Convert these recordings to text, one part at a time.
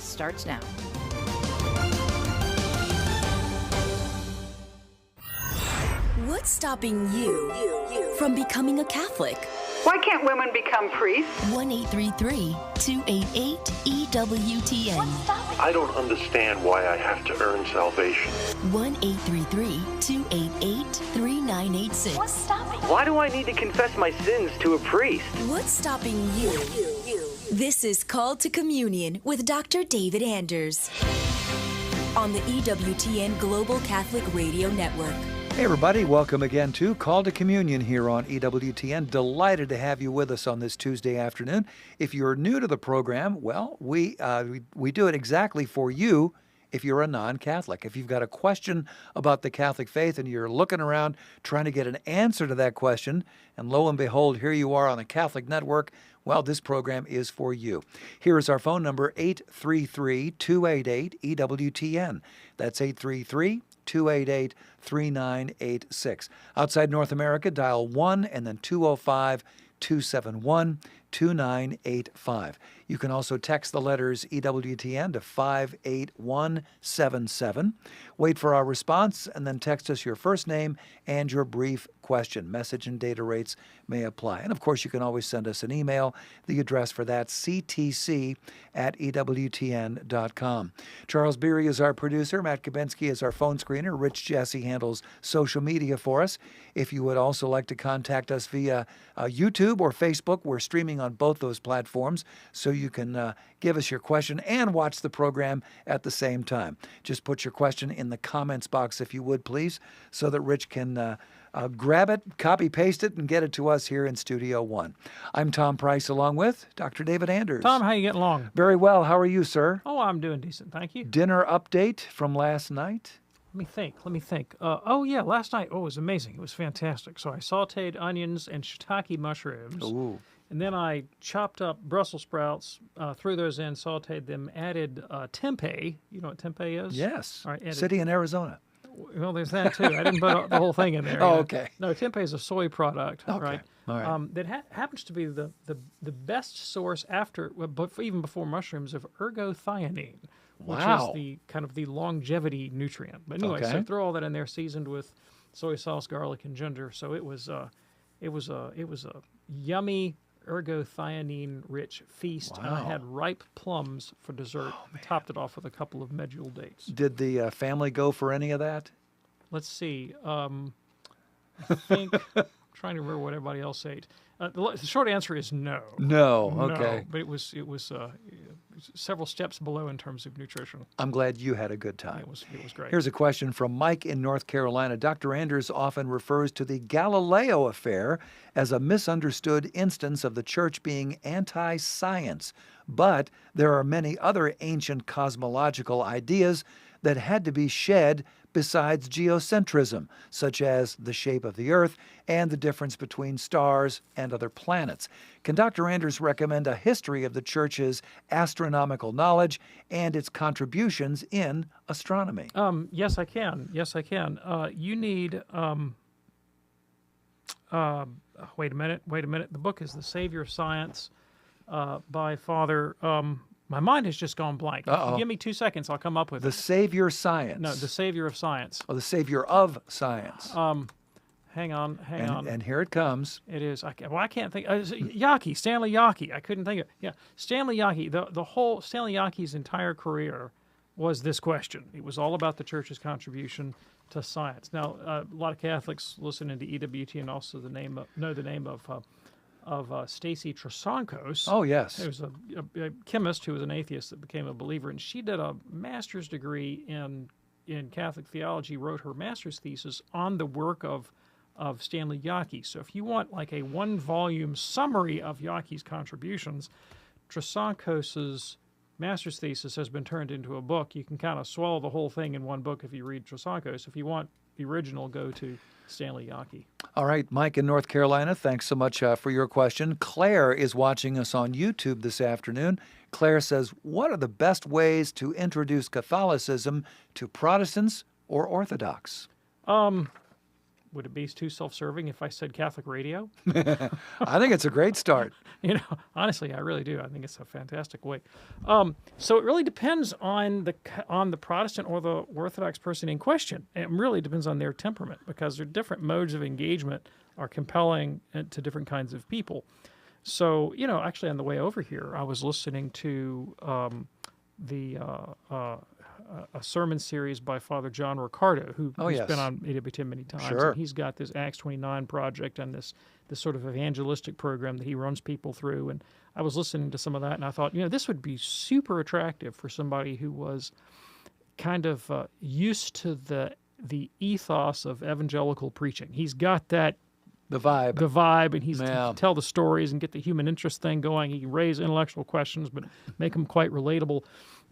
starts now. What's stopping you from becoming a Catholic? Why can't women become priests? 1-833-288-EWTN. I don't understand why I have to earn salvation. 1-833-288-3986. What's stopping? Why do I need to confess my sins to a priest? What's stopping you? This is Called to Communion with Dr. David Anders on the EWTN Global Catholic Radio Network. Hey everybody, welcome again to Call to Communion here on EWTN. Delighted to have you with us on this Tuesday afternoon. If you're new to the program, well, we do it exactly for you if you're a non-Catholic. If you've got a question about the Catholic faith and you're looking around trying to get an answer to that question, and lo and behold, here you are on the Catholic Network, well, this program is for you. Here is our phone number, 833-288-EWTN. That's 833-288-3986. Outside North America, dial 1 and then 205-271-2985. You can also text the letters EWTN to 58177. Wait for our response and then text us your first name and your brief question. Message and data rates may apply. And of course, you can always send us an email. The address for that, ctc@ewtn.com. Charles Beery is our producer. Matt Kabinski is our phone screener. Rich Jesse handles social media for us. If you would also like to contact us via YouTube or Facebook, we're streaming on both those platforms, so you can give us your question and watch the program at the same time. Just put your question in the comments box, if you would, please, so that Rich can grab it, copy-paste it, and get it to us here in Studio One. I'm Tom Price, along with Dr. David Anders. Tom, how you getting along? Very well. How are you, sir? Oh, I'm doing decent, thank you. Dinner update from last night? Let me think. Last night, it was amazing. It was fantastic. So I sautéed onions and shiitake mushrooms. Ooh. And then I chopped up Brussels sprouts, threw those in, sautéed them, added tempeh. You know what tempeh is? Yes. All right, City in Arizona. Well, there's that too. I didn't put the whole thing in there. Oh, okay. No, tempeh is a soy product, Okay. right? All right. That happens to be the best source even before mushrooms of ergothioneine, which Wow. is the kind of the longevity nutrient. But anyway, Okay. so throw all that in there, seasoned with soy sauce, garlic, and ginger. So it was a yummy ergothioneine-rich feast. Wow. And I had ripe plums for dessert. Topped it off with a couple of medjool dates. Did the family go for any of that? Let's see. I think trying to remember what everybody else ate. The short answer is no. No. Okay. No, but it was several steps below in terms of nutrition. I'm glad you had a good time. It was great. Here's a question from Mike in North Carolina. Dr. Anders often refers to the Galileo affair as a misunderstood instance of the church being anti-science. But there are many other ancient cosmological ideas that had to be shed besides geocentrism, such as the shape of the Earth and the difference between stars and other planets. Can Dr. Anders recommend a history of the Church's astronomical knowledge and its contributions in astronomy? Yes, I can. You need. Wait a minute. The book is The Savior of Science by Father. My mind has just gone blank. If you give me 2 seconds, I'll come up with The it. Savior Science. No, The Savior of Science. Oh, the Savior of Science. Hang on. And here it comes. It is. I can't think. Yaki, Stanley Yaki. I couldn't think of it. Yeah, Stanley Yaki. The whole Stanley Yaki's entire career was this question. It was all about the Church's contribution to science. Now, a lot of Catholics listening to EWTN also know the name of Stacy Trasancos. Oh, yes. It was a chemist who was an atheist that became a believer, and she did a master's degree in Catholic theology, wrote her master's thesis on the work of Stanley Yaki. So if you want like a one-volume summary of Yaki's contributions, Trasancos's master's thesis has been turned into a book. You can kind of swallow the whole thing in one book if you read Trasancos. If you want the original, go to Stanley Yaki. All right, Mike in North Carolina, thanks so much for your question. Claire is watching us on YouTube this afternoon. Claire says, what are the best ways to introduce Catholicism to Protestants or Orthodox? would it be too self-serving if I said Catholic radio? I think it's a great start. Honestly, I really do. I think it's a fantastic way. So it really depends on the Protestant or the Orthodox person in question. It really depends on their temperament, because their different modes of engagement are compelling to different kinds of people. So, actually on the way over here, I was listening to a sermon series by Father John Riccardo, who's been on EWTN many times. Sure. And he's got this Acts 29 project and this sort of evangelistic program that he runs people through. And I was listening to some of that, and I thought, this would be super attractive for somebody who was kind of used to the ethos of evangelical preaching. He's got that The vibe, and he can tell the stories and get the human interest thing going. He can raise intellectual questions, but make them quite relatable.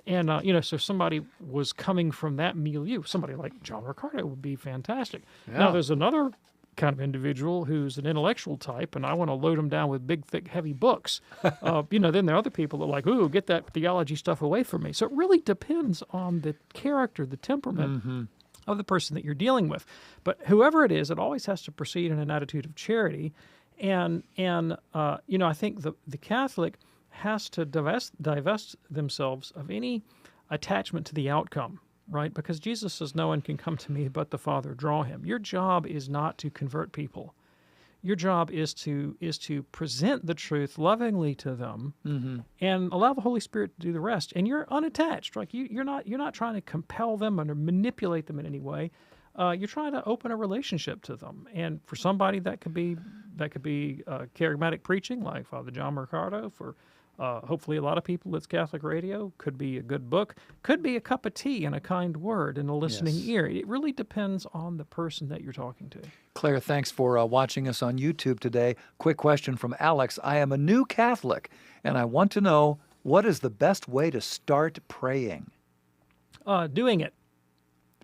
And, so if somebody was coming from that milieu, somebody like John Riccardo would be fantastic. Yeah. Now, there's another kind of individual who's an intellectual type, and I want to load him down with big, thick, heavy books. Then there are other people that are like, ooh, get that theology stuff away from me. So it really depends on the character, the temperament of the person that you're dealing with. But whoever it is, it always has to proceed in an attitude of charity. And I think the Catholic has to divest themselves of any attachment to the outcome, right? Because Jesus says, no one can come to me but the Father draw him. Your job is not to convert people. Your job is to present the truth lovingly to them and allow the Holy Spirit to do the rest. And you're unattached. Like you're not trying to compel them or manipulate them in any way. You're trying to open a relationship to them. And for somebody that could be charismatic preaching, like Father John Riccardo. For hopefully a lot of people, it's Catholic radio. Could be a good book. Could be a cup of tea and a kind word and a listening ear. It really depends on the person that you're talking to. Claire, thanks for watching us on YouTube today. Quick question from Alex. I am a new Catholic, and I want to know, what is the best way to start praying? Doing it.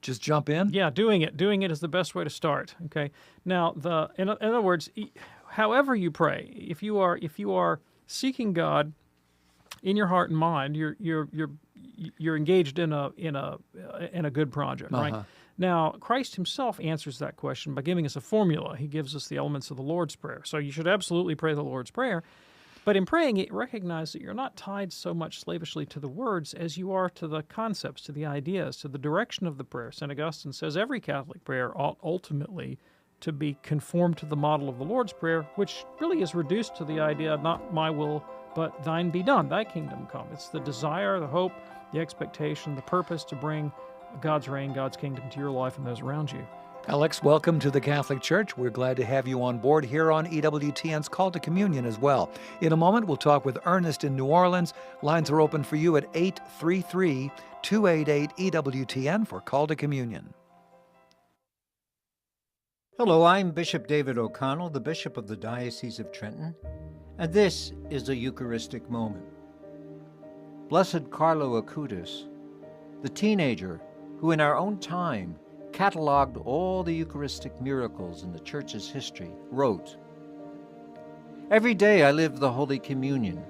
Just jump in? Yeah, doing it. Doing it is the best way to start. Okay. Now, in other words, however you pray, if you are seeking God in your heart and mind, you're engaged in a good project, right? Now, Christ himself answers that question by giving us a formula. He gives us the elements of the Lord's Prayer. So you should absolutely pray the Lord's Prayer. But in praying it, recognize that you're not tied so much slavishly to the words as you are to the concepts, to the ideas, to the direction of the prayer. St. Augustine says every Catholic prayer ought ultimately to be conformed to the model of the Lord's Prayer, which really is reduced to the idea, not my will, but thine be done, thy kingdom come. It's the desire, the hope, the expectation, the purpose to bring God's reign, God's kingdom to your life and those around you. Alex, welcome to the Catholic Church. We're glad to have you on board here on EWTN's Call to Communion as well. In a moment, we'll talk with Ernest in New Orleans. Lines are open for you at 833-288-EWTN for Call to Communion. Hello, I'm Bishop David O'Connell, the Bishop of the Diocese of Trenton, and this is a Eucharistic moment. Blessed Carlo Acutis, the teenager who in our own time cataloged all the Eucharistic miracles in the Church's history, wrote, "Every day I live the Holy Communion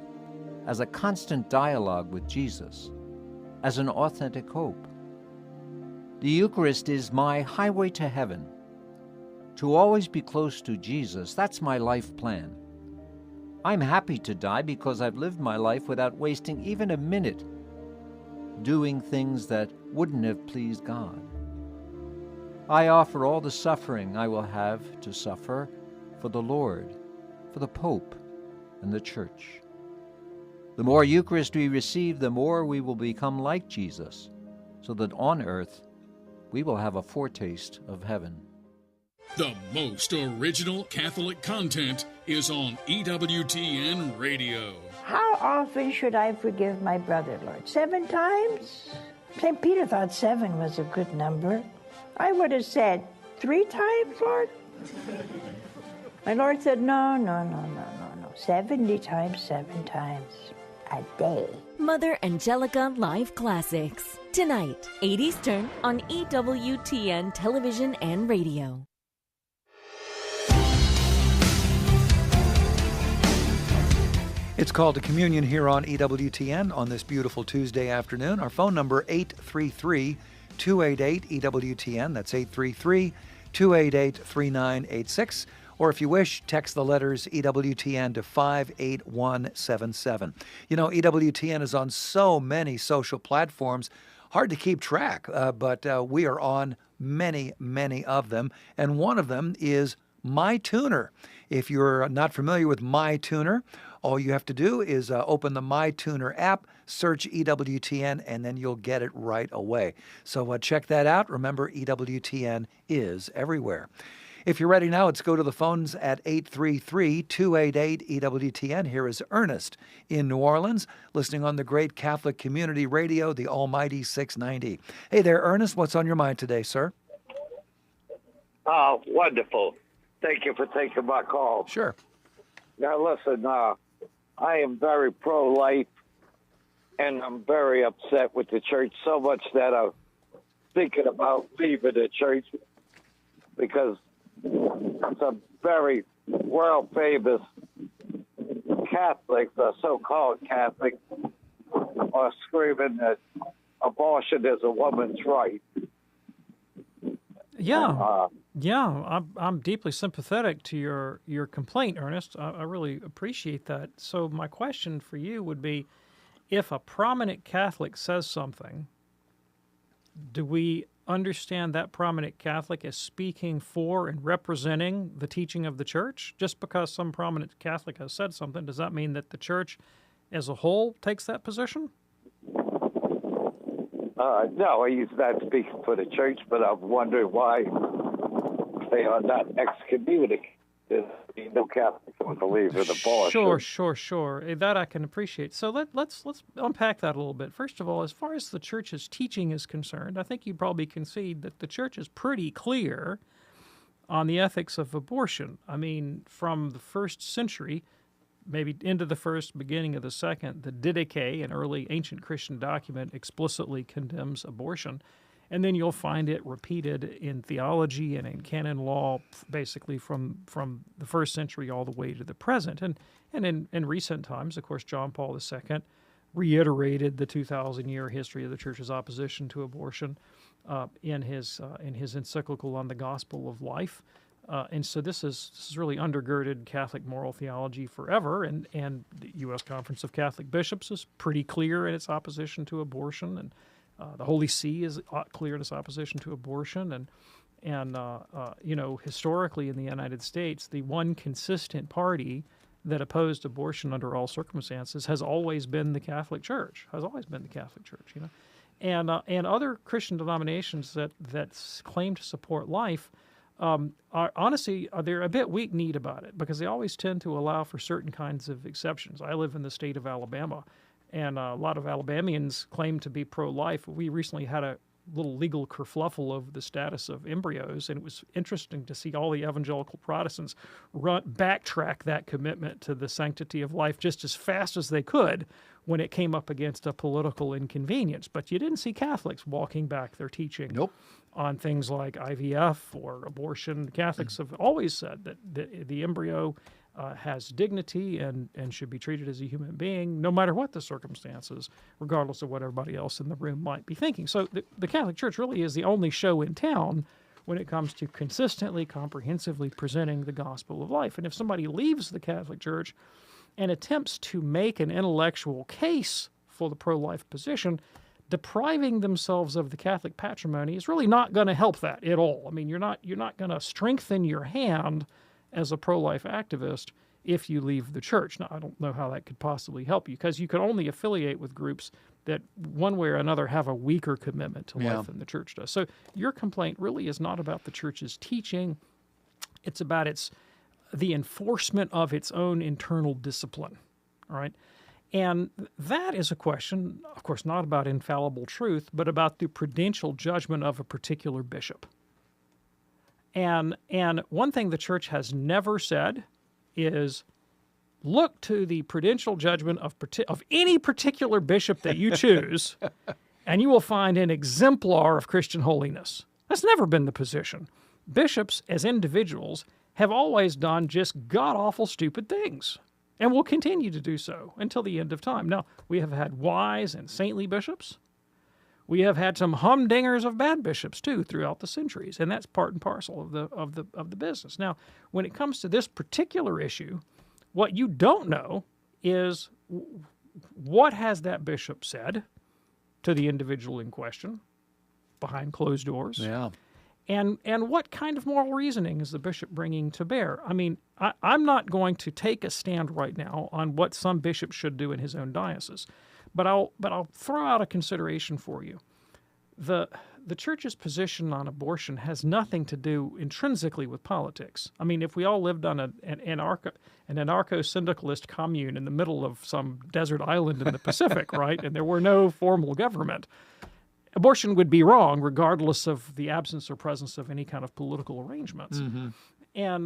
as a constant dialogue with Jesus, as an authentic hope. The Eucharist is my highway to heaven. To always be close to Jesus, that's my life plan. I'm happy to die because I've lived my life without wasting even a minute doing things that wouldn't have pleased God. I offer all the suffering I will have to suffer for the Lord, for the Pope, and the Church. The more Eucharist we receive, the more we will become like Jesus, so that on earth we will have a foretaste of heaven." The most original Catholic content is on EWTN Radio. How often should I forgive my brother, Lord? 7 times? St. Peter thought 7 was a good number. I would have said 3 times, Lord. My Lord said, no. 70 times, 7 times a day. Mother Angelica Live Classics. Tonight, 8 Eastern on EWTN Television and Radio. It's Called to Communion here on EWTN on this beautiful Tuesday afternoon. Our phone number 833-288-EWTN. That's 288-3986. Or if you wish, text the letters EWTN to 58177. You know, EWTN is on so many social platforms, hard to keep track, but we are on many, many of them. And one of them is MyTuner. If you're not familiar with MyTuner, all you have to do is open the MyTuner app, search EWTN, and then you'll get it right away. So check that out. Remember, EWTN is everywhere. If you're ready now, let's go to the phones at 833-288-EWTN. Here is Ernest in New Orleans, listening on the great Catholic Community Radio, the Almighty 690. Hey there, Ernest. What's on your mind today, sir? Wonderful. Thank you for taking my call. Sure. Now, listen, I am very pro-life, and I'm very upset with the church, so much that I'm thinking about leaving the church because some very world-famous Catholics, so-called Catholics, are screaming that abortion is a woman's right. Yeah, I'm deeply sympathetic to your complaint, Ernest. I really appreciate that. So my question for you would be, if a prominent Catholic says something, do we understand that prominent Catholic as speaking for and representing the teaching of the church? Just because some prominent Catholic has said something, does that mean that the church as a whole takes that position? No, he's not speaking for the church, but I'm wondering why they are not excommunicated. No Catholics don't believe in abortion. Sure. That I can appreciate. So let's unpack that a little bit. First of all, as far as the church's teaching is concerned, I think you probably concede that the church is pretty clear on the ethics of abortion. I mean, from the first century, maybe into the first, beginning of the second, the Didache, an early ancient Christian document, explicitly condemns abortion. And then you'll find it repeated in theology and in canon law, basically from the first century all the way to the present. And in recent times, of course, John Paul II reiterated the 2,000-year history of the Church's opposition to abortion in his encyclical on the Gospel of Life. And so this is really undergirded Catholic moral theology forever. And the U.S. Conference of Catholic Bishops is pretty clear in its opposition to abortion, and the Holy See is clear in its opposition to abortion, and historically in the United States, the one consistent party that opposed abortion under all circumstances has always been the Catholic Church. And other Christian denominations that claim to support life are honestly they're a bit weak-kneed about it because they always tend to allow for certain kinds of exceptions. I live in the state of Alabama. And a lot of Alabamians claim to be pro-life. We recently had a little legal kerfluffle over the status of embryos, and it was interesting to see all the evangelical Protestants backtrack that commitment to the sanctity of life just as fast as they could when it came up against a political inconvenience. But you didn't see Catholics walking back their teaching on things like IVF or abortion. Catholics have always said that the embryo has dignity and should be treated as a human being, no matter what the circumstances, regardless of what everybody else in the room might be thinking. So the Catholic Church really is the only show in town when it comes to consistently, comprehensively presenting the gospel of life. And if somebody leaves the Catholic Church and attempts to make an intellectual case for the pro-life position, depriving themselves of the Catholic patrimony is really not going to help that at all. I mean, you're not going to strengthen your hand as a pro-life activist if you leave the church. Now, I don't know how that could possibly help you because you can only affiliate with groups that one way or another have a weaker commitment to life than the church does. So your complaint really is not about the church's teaching. It's about the enforcement of its own internal discipline, all right? And that is a question, of course, not about infallible truth, but about the prudential judgment of a particular bishop. And one thing the church has never said is look to the prudential judgment of any particular bishop that you choose, and you will find an exemplar of Christian holiness. That's never been the position. Bishops, as individuals, have always done just god-awful stupid things and will continue to do so until the end of time. Now, we have had wise and saintly bishops. we have had some humdingers of bad bishops too throughout the centuries, and that's part and parcel of the business. Now, when it comes to this particular issue, what you don't know is what has that bishop said to the individual in question behind closed doors. Yeah. And what kind of moral reasoning is the bishop bringing to bear? I mean, I'm not going to take a stand right now on what some bishop should do in his own diocese, but I'll throw out a consideration for you. The church's position on abortion has nothing to do intrinsically with politics. I mean, if we all lived on an anarcho-syndicalist commune in the middle of some desert island in the Pacific, right, and there were no formal government, abortion would be wrong regardless of the absence or presence of any kind of political arrangements. Mm-hmm. And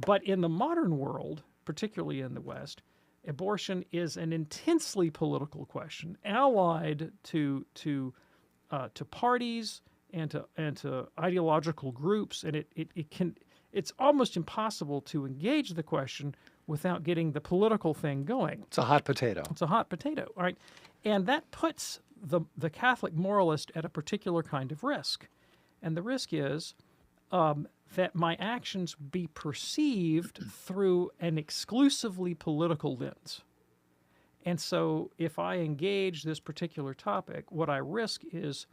but in the modern world, particularly in the West, abortion is an intensely political question, allied to parties and to ideological groups, and it's almost impossible to engage the question without getting the political thing going. It's a hot potato. It's a hot potato, right? And that puts the Catholic moralist at a particular kind of risk, and the risk is that my actions be perceived through an exclusively political lens. And so if I engage this particular topic, what I risk is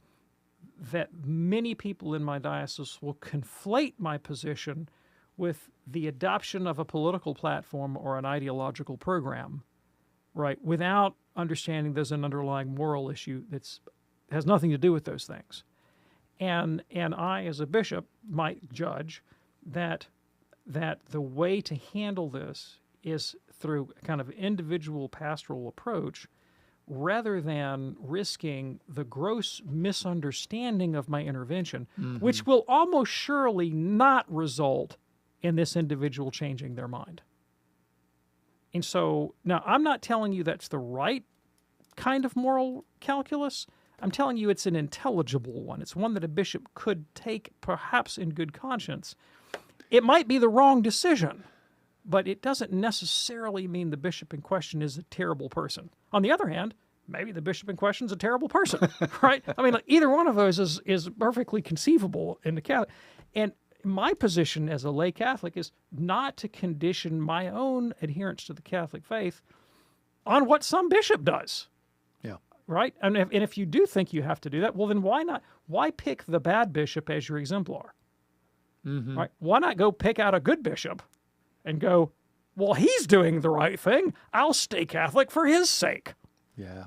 that many people in my diocese will conflate my position with the adoption of a political platform or an ideological program, right, without understanding there's an underlying moral issue that has nothing to do with those things. And I, as a bishop, might judge that the way to handle this is through a kind of individual pastoral approach rather than risking the gross misunderstanding of my intervention, which will almost surely not result in this individual changing their mind. And so, now, I'm not telling you that's the right kind of moral calculus. I'm telling you it's an intelligible one. It's one that a bishop could take, perhaps in good conscience. It might be the wrong decision, but it doesn't necessarily mean the bishop in question is a terrible person. On the other hand, maybe the bishop in question is a terrible person, right? I mean, like, either one of those is perfectly conceivable in the Catholic. And my position as a lay Catholic is not to condition my own adherence to the Catholic faith on what some bishop does. Yeah. Right? And if you do think you have to do that, well, then why not? Why pick the bad bishop as your exemplar? Mm-hmm. Right? Why not go pick out a good bishop and go, well, he's doing the right thing. I'll stay Catholic for his sake. Yeah.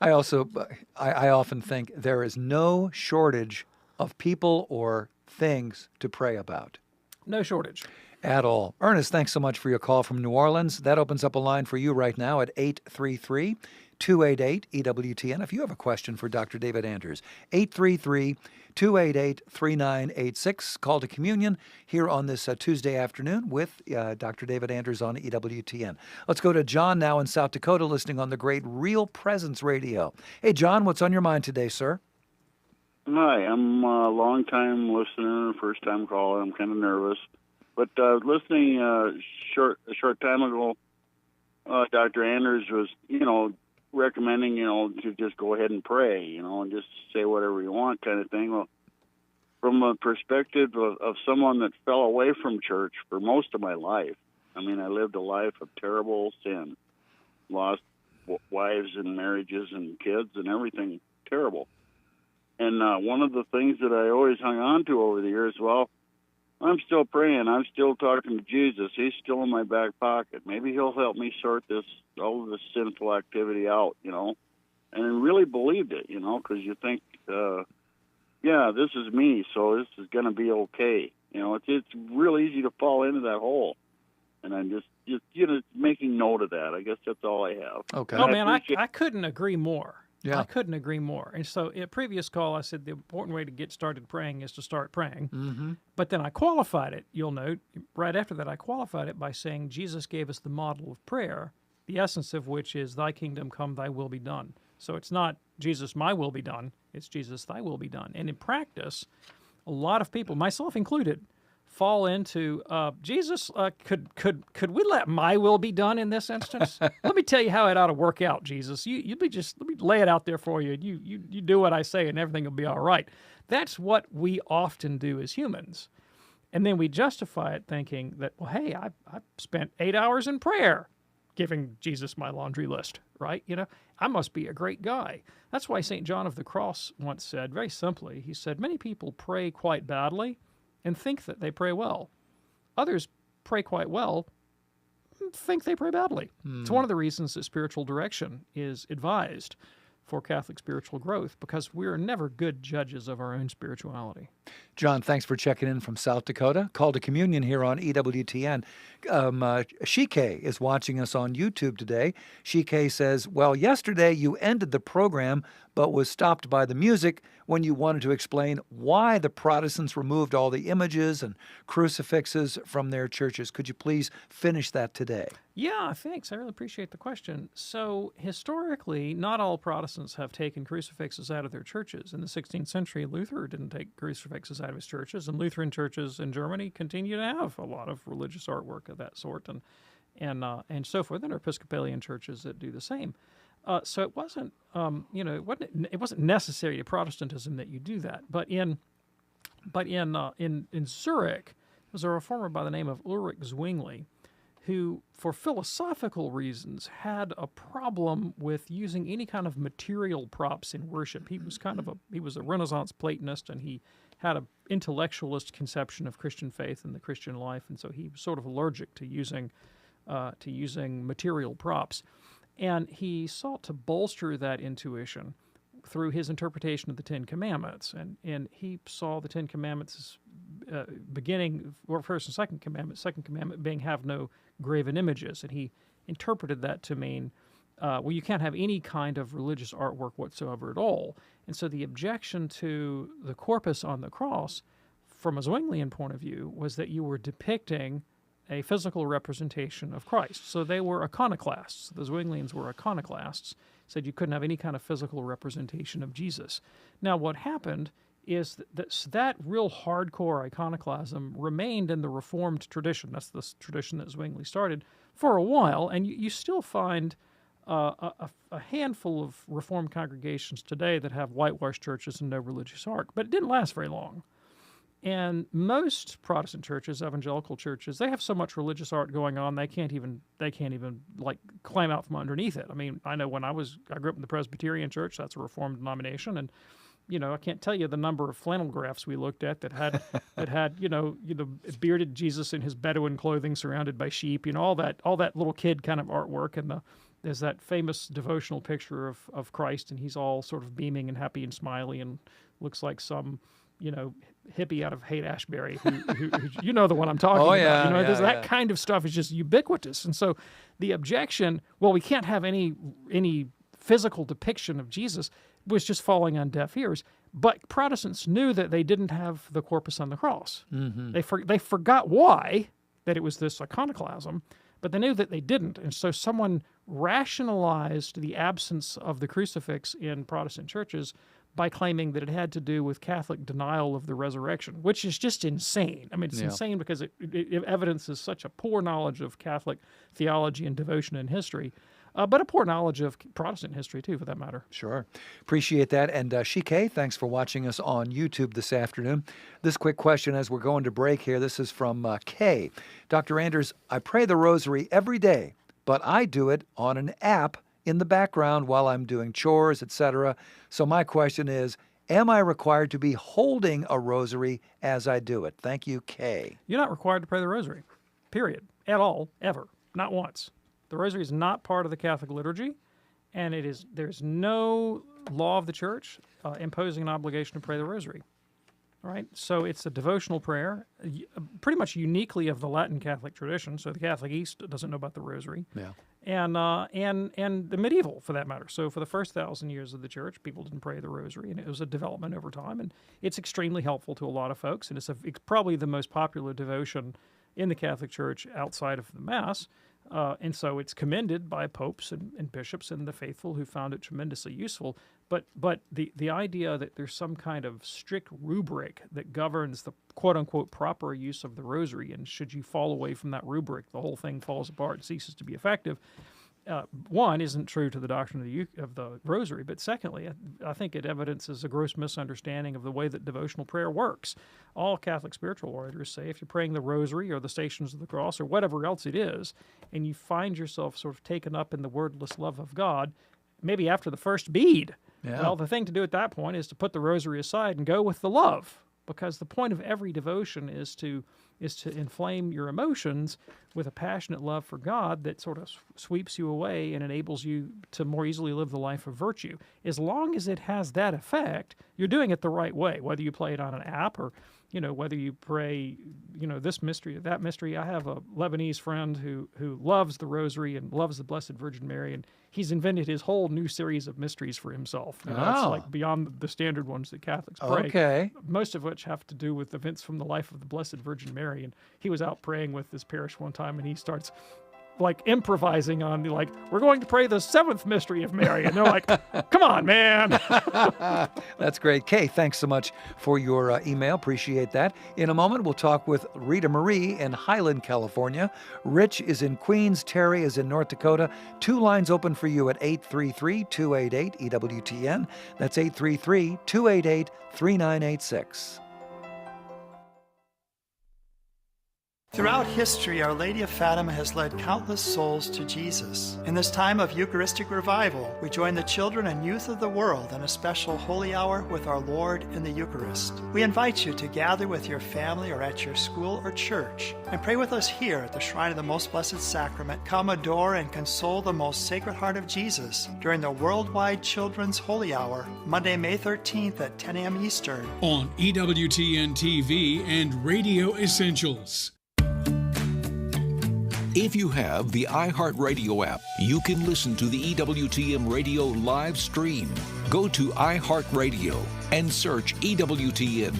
I often think there is no shortage of people or things to pray about. No shortage. At all. Ernest, thanks so much for your call from New Orleans. That opens up a line for you right now at 833-288-EWTN. If you have a question for Dr. David Anders, 833-288-3986. Call to communion here on this Tuesday afternoon with Dr. David Anders on EWTN. Let's go to John now in South Dakota, listening on the great Real Presence Radio. Hey, John, what's on your mind today, sir? Hi, I'm a long-time listener, first-time caller. I'm kind of nervous. But listening a short time ago, Dr. Anders was, recommending, to just go ahead and pray, and just say whatever you want kind of thing. Well, from a perspective of someone that fell away from church for most of my life, I mean, I lived a life of terrible sin, lost wives and marriages and kids and everything terrible. And one of the things that I always hung on to over the years, well, I'm still praying. I'm still talking to Jesus. He's still in my back pocket. Maybe he'll help me sort all of this sinful activity out, And I really believed it, because you think, this is me, so this is going to be okay. It's real easy to fall into that hole. And I'm just making note of that. I guess that's all I have. Okay. Oh, man, I couldn't agree more. Yeah. I couldn't agree more. And so in a previous call, I said the important way to get started praying is to start praying. Mm-hmm. But then I qualified it, you'll note. Right after that, I qualified it by saying Jesus gave us the model of prayer, the essence of which is thy kingdom come, thy will be done. So it's not Jesus, my will be done. It's Jesus, thy will be done. And in practice, a lot of people, myself included, fall into Jesus. Could we let my will be done in this instance? Let me tell you how it ought to work out, Jesus. You be just let me lay it out there for you. You do what I say, and everything will be all right. That's what we often do as humans, and then we justify it thinking that, well, hey, I spent 8 hours in prayer, giving Jesus my laundry list, right? I must be a great guy. That's why St. John of the Cross once said, very simply, he said, many people pray quite badly and think that they pray well. Others pray quite well and think they pray badly. It's one of the reasons that spiritual direction is advised for Catholic spiritual growth, because we're never good judges of our own spirituality. John, thanks for checking in from South Dakota. Call to Communion here on EWTN. Shike is watching us on YouTube today. Shike says, well, yesterday you ended the program but was stopped by the music when you wanted to explain why the Protestants removed all the images and crucifixes from their churches. Could you please finish that today? Yeah, thanks. I really appreciate the question. So historically, not all Protestants have taken crucifixes out of their churches. In the 16th century, Luther didn't take crucifixes out of his churches, and Lutheran churches in Germany continue to have a lot of religious artwork of that sort, and so forth. And Episcopalian churches that do the same. So it wasn't, it wasn't necessary to Protestantism that you do that. But in Zurich, there was a reformer by the name of Ulrich Zwingli, who, for philosophical reasons, had a problem with using any kind of material props in worship. He was a Renaissance Platonist, and he had an intellectualist conception of Christian faith and the Christian life, and so he was sort of allergic to using material props. And he sought to bolster that intuition through his interpretation of the Ten Commandments. And he saw the Ten Commandments as beginning, well, first and second commandment being have no graven images. And he interpreted that to mean, well, you can't have any kind of religious artwork whatsoever at all. And so the objection to the corpus on the cross, from a Zwinglian point of view, was that you were depicting a physical representation of Christ. So they were iconoclasts. The Zwinglians were iconoclasts, said you couldn't have any kind of physical representation of Jesus. Now, what happened is that real hardcore iconoclasm remained in the Reformed tradition. That's the tradition that Zwingli started for a while, and you still find a handful of Reformed congregations today that have whitewashed churches and no religious art, but it didn't last very long. And most Protestant churches, evangelical churches, they have so much religious art going on they can't even like climb out from underneath it. I mean, I know when I grew up in the Presbyterian Church, that's a Reformed denomination, and I can't tell you the number of flannel graphs we looked at that had bearded Jesus in his Bedouin clothing, surrounded by sheep, all that little kid kind of artwork, and there's that famous devotional picture of Christ, and he's all sort of beaming and happy and smiley, and looks like some hippie out of Haight-Ashbury, who you know the one I'm talking about. That kind of stuff is just ubiquitous. And so the objection, well, we can't have any physical depiction of Jesus, was just falling on deaf ears. But Protestants knew that they didn't have the corpus on the cross. Mm-hmm. They forgot why, that it was this iconoclasm, but they knew that they didn't. And so someone rationalized the absence of the crucifix in Protestant churches by claiming that it had to do with Catholic denial of the resurrection, which is just insane. I mean, it's insane because it evidences such a poor knowledge of Catholic theology and devotion and history, but a poor knowledge of Protestant history, too, for that matter. Sure. Appreciate that. And Shike, thanks for watching us on YouTube this afternoon. This quick question as we're going to break here. This is from Kay. Dr. Anders, I pray the rosary every day, but I do it on an app in the background while I'm doing chores, etc. So my question is, am I required to be holding a rosary as I do it? Thank you, Kay. You're not required to pray the rosary, period, at all, ever, not once. The rosary is not part of the Catholic liturgy, and there's no law of the Church imposing an obligation to pray the rosary. All right, so it's a devotional prayer, pretty much uniquely of the Latin Catholic tradition. So the Catholic East doesn't know about the rosary. Yeah. And the medieval, for that matter. So for the first 1,000 years of the Church, people didn't pray the rosary, and it was a development over time. And it's extremely helpful to a lot of folks, and it's probably the most popular devotion in the Catholic Church outside of the Mass. And so it's commended by popes and bishops and the faithful who found it tremendously useful. But the idea that there's some kind of strict rubric that governs the quote-unquote proper use of the rosary, and should you fall away from that rubric, the whole thing falls apart and ceases to be effective, one, isn't true to the doctrine of the rosary, but secondly, I think it evidences a gross misunderstanding of the way that devotional prayer works. All Catholic spiritual orators say if you're praying the rosary or the Stations of the Cross or whatever else it is, and you find yourself sort of taken up in the wordless love of God, maybe after the first bead, well, the thing to do at that point is to put the rosary aside and go with the love, because the point of every devotion is to inflame your emotions with a passionate love for God that sort of sweeps you away and enables you to more easily live the life of virtue. As long as it has that effect, you're doing it the right way, whether you play it on an app or, whether you pray, this mystery or that mystery. I have a Lebanese friend who loves the rosary and loves the Blessed Virgin Mary, and he's invented his whole new series of mysteries for himself. It's like beyond the standard ones that Catholics pray. Okay. Most of which have to do with events from the life of the Blessed Virgin Mary. And he was out praying with his parish one time, and he starts improvising on we're going to pray the seventh mystery of Mary. And they're like, come on, man. That's great. Kay, thanks so much for your email. Appreciate that. In a moment, we'll talk with Rita Marie in Highland, California. Rich is in Queens. Terry is in North Dakota. Two lines open for you at 833-288-EWTN. That's 833-288-3986. Throughout history, Our Lady of Fatima has led countless souls to Jesus. In this time of Eucharistic revival, we join the children and youth of the world in a special holy hour with our Lord in the Eucharist. We invite you to gather with your family or at your school or church and pray with us here at the Shrine of the Most Blessed Sacrament. Come adore and console the most Sacred Heart of Jesus during the Worldwide Children's Holy Hour, Monday, May 13th at 10 a.m. Eastern. On EWTN TV and Radio Essentials. If you have the iHeartRadio app, you can listen to the EWTN Radio live stream. Go to iHeartRadio and search EWTN.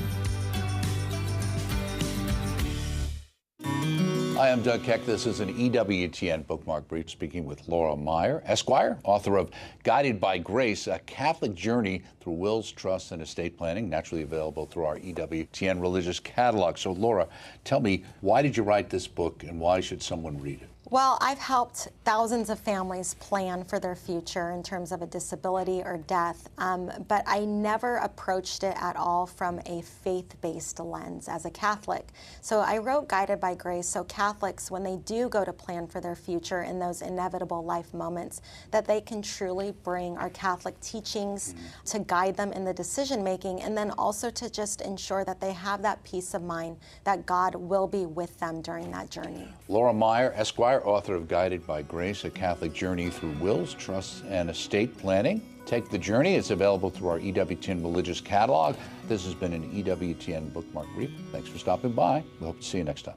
Hi, I'm Doug Keck. This is an EWTN Bookmark Brief speaking with Laura Meyer, Esquire, author of Guided by Grace, a Catholic Journey Through Wills, Trusts, and Estate Planning, naturally available through our EWTN religious catalog. So, Laura, tell me, why did you write this book and why should someone read it? Well, I've helped thousands of families plan for their future in terms of a disability or death, but I never approached it at all from a faith-based lens as a Catholic. So I wrote Guided by Grace so Catholics, when they do go to plan for their future in those inevitable life moments, that they can truly bring our Catholic teachings to guide them in the decision-making, and then also to just ensure that they have that peace of mind that God will be with them during that journey. Laura Meyer, Esquire, author of Guided by Grace, a Catholic Journey Through Wills, Trusts, and Estate Planning. Take the journey. It's available through our EWTN religious catalog. This has been an EWTN Bookmark Brief. Thanks for stopping by. We hope to see you next time.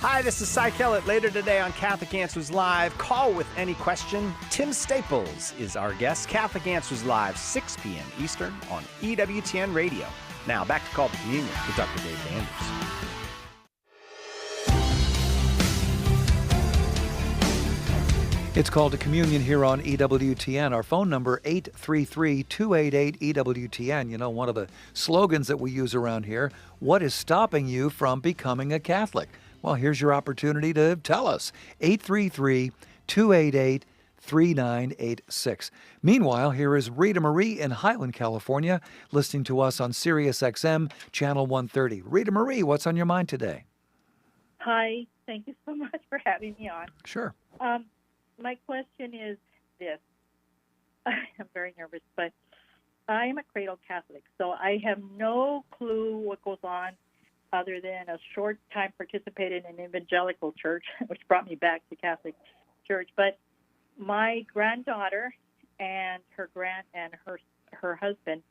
Hi, this is Cy Kellett. Later today on Catholic Answers Live, call with any question. Tim Staples is our guest. Catholic Answers Live, 6 p.m. Eastern on EWTN Radio. Now, back to Call to Communion with Dr. David Anders. It's Called to Communion here on EWTN. Our phone number, 833-288-EWTN. You know, one of the slogans that we use around here, what is stopping you from becoming a Catholic? Well, here's your opportunity to tell us. 833-288-3986. Meanwhile, here is Rita Marie in Highland, California, listening to us on Sirius XM, Channel 130. Rita Marie, what's on your mind today? Hi, thank you so much for having me on. Sure. My question is this. I'm very nervous, but I am a cradle Catholic, so I have no clue what goes on other than a short time participated in an evangelical church, which brought me back to Catholic Church. But my granddaughter and her husband,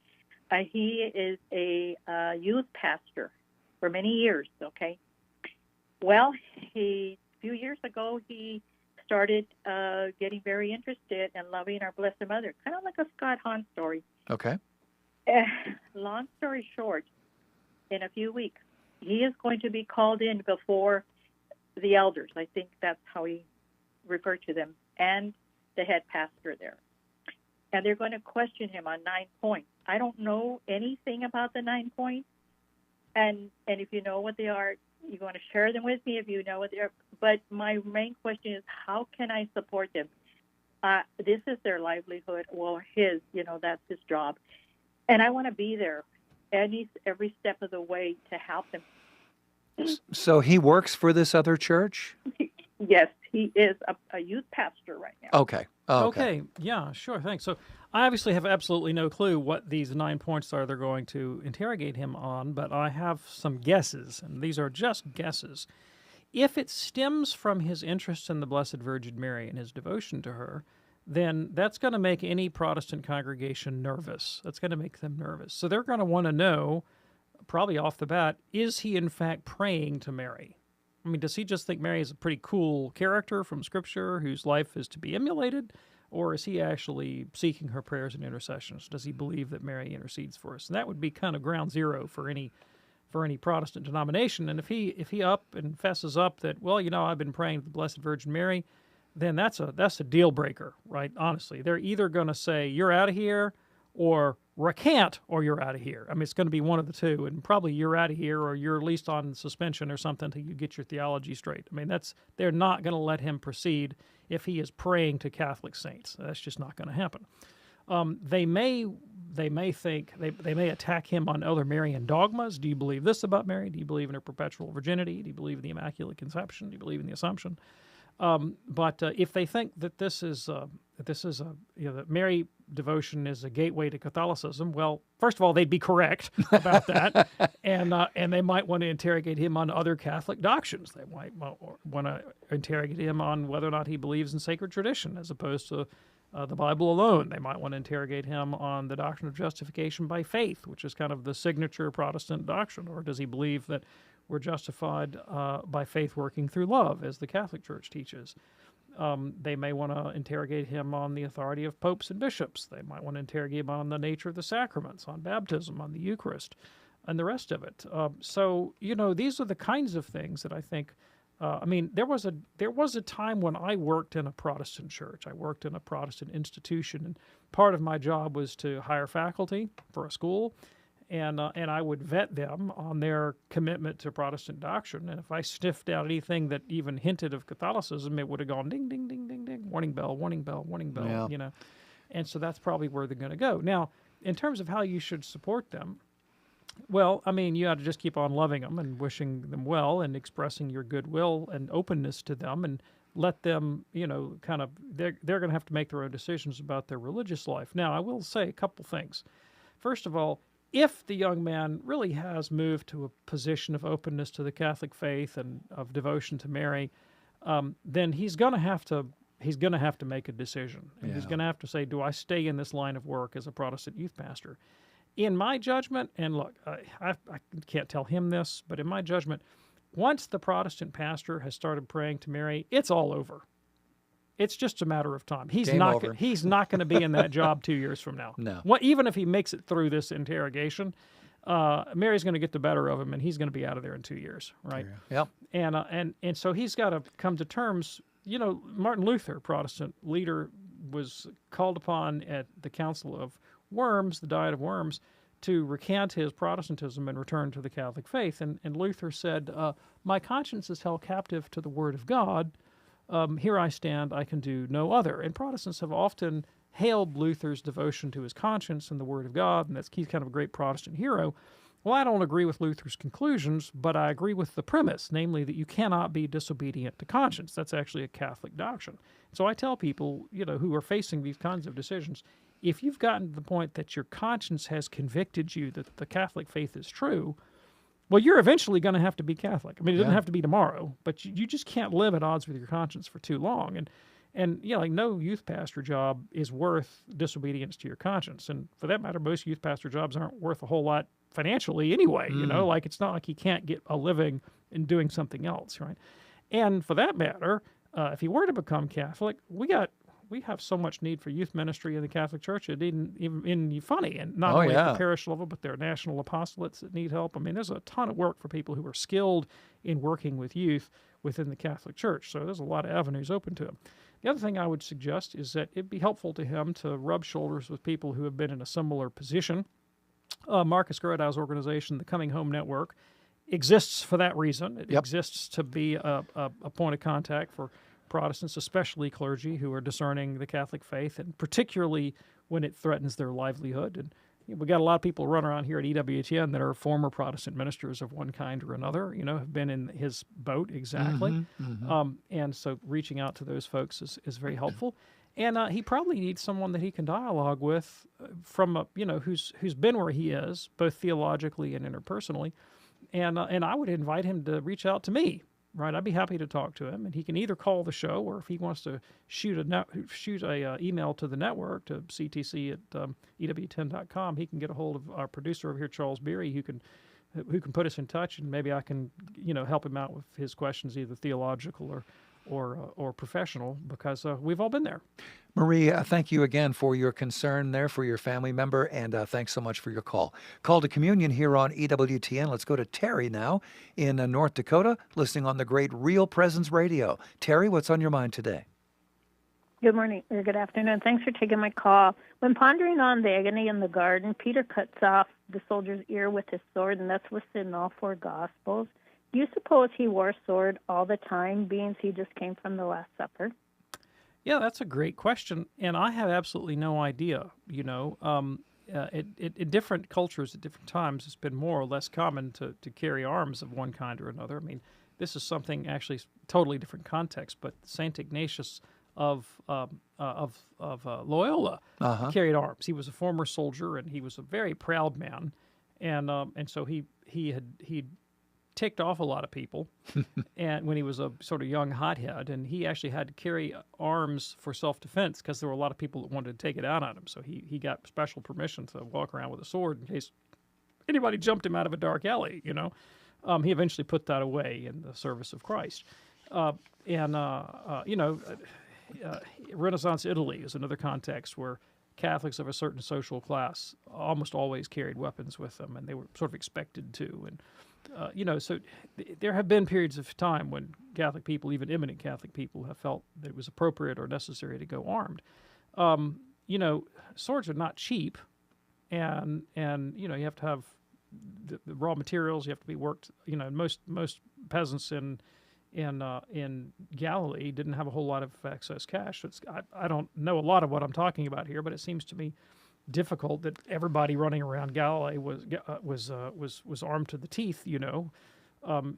he is a youth pastor for many years, okay? Well, a few years ago, he started getting very interested in loving our Blessed Mother, kind of like a Scott Hahn story. Okay. Long story short, in a few weeks, he is going to be called in before the elders. I think that's how he referred to them, and the head pastor there. And they're going to question him on 9 points. I don't know anything about the 9 points, and if you know what they are, you want to share them with me if you know what they are. But my main question is, how can I support them? This is their livelihood, or his, that's his job. And I want to be there every step of the way to help them. So he works for this other church? Yes, he is a youth pastor right now. Okay. Oh, okay. Yeah, sure. Thanks. So I obviously have absolutely no clue what these 9 points are they're going to interrogate him on, but I have some guesses, and these are just guesses. If it stems from his interest in the Blessed Virgin Mary and his devotion to her, then that's going to make any Protestant congregation nervous. That's going to make them nervous. So they're going to want to know, probably off the bat, is he in fact praying to Mary? I mean, does he just think Mary is a pretty cool character from Scripture whose life is to be emulated? Or is he actually seeking her prayers and intercessions? Does he believe that Mary intercedes for us? And that would be kind of ground zero for any Protestant denomination. And if he up and fesses up that, well, I've been praying to the Blessed Virgin Mary, then that's a deal breaker, right? Honestly, they're either going to say you're out of here, or recant, or you're out of here. I mean, it's going to be one of the two, and probably you're out of here, or you're at least on suspension or something until you get your theology straight. I mean, they're not going to let him proceed if he is praying to Catholic saints. That's just not going to happen. They may attack him on other Marian dogmas. Do you believe this about Mary? Do you believe in her perpetual virginity? Do you believe in the Immaculate Conception? Do you believe in the Assumption? But if they think that that Mary devotion is a gateway to Catholicism, well, first of all, they'd be correct about that, and they might want to interrogate him on other Catholic doctrines. They might want to interrogate him on whether or not he believes in sacred tradition as opposed to the Bible alone. They might want to interrogate him on the doctrine of justification by faith, which is kind of the signature Protestant doctrine, or does he believe that we're justified by faith working through love, as the Catholic Church teaches? They may want to interrogate him on the authority of popes and bishops. They might want to interrogate him on the nature of the sacraments, on baptism, on the Eucharist, and the rest of it. So, these are the kinds of things that I think, there was a time when I worked in a Protestant church. I worked in a Protestant institution, and part of my job was to hire faculty for a school, and I would vet them on their commitment to Protestant doctrine. And if I sniffed out anything that even hinted of Catholicism, it would have gone ding, ding, ding, ding, ding, warning bell, warning bell, warning bell, Yeah. And so that's probably where they're going to go. Now, in terms of how you should support them, well, you ought to just keep on loving them and wishing them well and expressing your goodwill and openness to them, and let them, they're going to have to make their own decisions about their religious life. Now, I will say a couple things. First of all, if the young man really has moved to a position of openness to the Catholic faith and of devotion to Mary, then he's going to have to make a decision. And he's going to have to say, do I stay in this line of work as a Protestant youth pastor? In my judgment, and look, I can't tell him this, but in my judgment, once the Protestant pastor has started praying to Mary, it's all over. It's just a matter of time. He's not going to be in that job 2 years from now. No. Even if he makes it through this interrogation, Mary's going to get the better of him, and he's going to be out of there in 2 years, right? Yep. And so he's got to come to terms. Martin Luther, Protestant leader, was called upon at the Council of Worms, the Diet of Worms, to recant his Protestantism and return to the Catholic faith. And Luther said, my conscience is held captive to the Word of God. Here I stand, I can do no other. And Protestants have often hailed Luther's devotion to his conscience and the Word of God, and he's kind of a great Protestant hero. Well, I don't agree with Luther's conclusions, but I agree with the premise, namely that you cannot be disobedient to conscience. That's actually a Catholic doctrine. So I tell people, who are facing these kinds of decisions, if you've gotten to the point that your conscience has convicted you that the Catholic faith is true, well, you're eventually going to have to be Catholic. It doesn't have to be tomorrow, but you just can't live at odds with your conscience for too long. And no youth pastor job is worth disobedience to your conscience. And for that matter, most youth pastor jobs aren't worth a whole lot financially anyway. It's not like he can't get a living in doing something else, right? And for that matter, if he were to become Catholic, we have so much need for youth ministry in the Catholic Church. It isn't even funny, and not only at the parish level, but there are national apostolates that need help. There's a ton of work for people who are skilled in working with youth. within the Catholic Church. So there's a lot of avenues open to him. The other thing I would suggest is that it'd be helpful to him to rub shoulders with people who have been in a similar position. Marcus Grödau's organization, the Coming Home Network, exists for that reason. It exists to be a point of contact for Protestants, especially clergy who are discerning the Catholic faith, and particularly when it threatens their livelihood. And we got a lot of people running around here at EWTN that are former Protestant ministers of one kind or another, have been in his boat exactly. And so reaching out to those folks is very helpful. And he probably needs someone that he can dialogue with from, who's been where he is, both theologically and interpersonally. And I would invite him to reach out to me. Right, I'd be happy to talk to him, and he can either call the show, or if he wants to shoot a email to the network to ctc@ewtn.com, he can get a hold of our producer over here, Charles Beery, who can put us in touch, and maybe I can help him out with his questions, either theological or professional, because we've all been there. Marie, thank you again for your concern there for your family member, and thanks so much for your call. Call to Communion here on EWTN. Let's go to Terry now in North Dakota, listening on the great Real Presence Radio. Terry, what's on your mind today? Good morning, or good afternoon. Thanks for taking my call. When pondering on the agony in the garden, Peter cuts off the soldier's ear with his sword, and that's listed in all four Gospels. Do you suppose he wore a sword all the time, being he just came from the Last Supper? Yeah, that's a great question, and I have absolutely no idea. In different cultures at different times, it's been more or less common to carry arms of one kind or another. I mean, this is something actually totally different context, but Saint Ignatius of Loyola carried arms. He was a former soldier, and he was a very proud man, and so he ticked off a lot of people, and when he was a sort of young hothead, and he actually had to carry arms for self-defense because there were a lot of people that wanted to take it out on him. So he got special permission to walk around with a sword in case anybody jumped him out of a dark alley. He eventually put that away in the service of Christ. Renaissance Italy is another context where Catholics of a certain social class almost always carried weapons with them, and they were sort of expected to. And so there have been periods of time when Catholic people, even eminent Catholic people, have felt that it was appropriate or necessary to go armed. Swords are not cheap, and you have to have the raw materials. You have to be worked. Most peasants in Galilee didn't have a whole lot of excess cash. I don't know a lot of what I'm talking about here, but it seems to me difficult that everybody running around Galilee was armed to the teeth.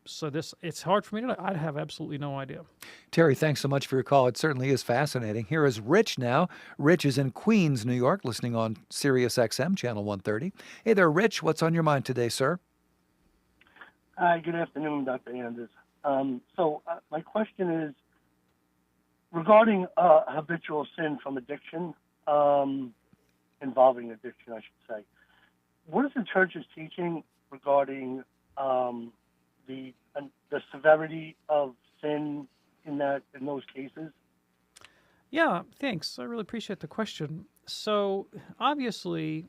So it's hard for me to know. I have absolutely no idea. Terry, thanks so much for your call. It certainly is fascinating. Here is Rich now. Rich is in Queens, New York, listening on Sirius XM, channel 130. Hey there, Rich. What's on your mind today, sir? Hi, good afternoon, Dr. Anders. My question is regarding habitual sin from addiction, involving addiction, I should say. What is the church's teaching regarding the severity of sin in those cases? Yeah, thanks. I really appreciate the question. So obviously,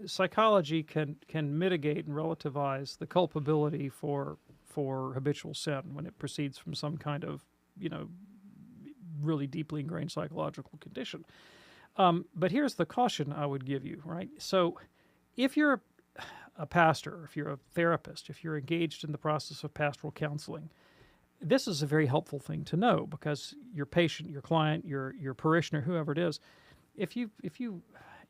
psychology can mitigate and relativize the culpability for habitual sin when it proceeds from some kind of really deeply ingrained psychological condition. But here's the caution I would give you, right? So if you're a pastor, if you're a therapist, if you're engaged in the process of pastoral counseling, this is a very helpful thing to know, because your patient, your client, your parishioner, whoever it is, if you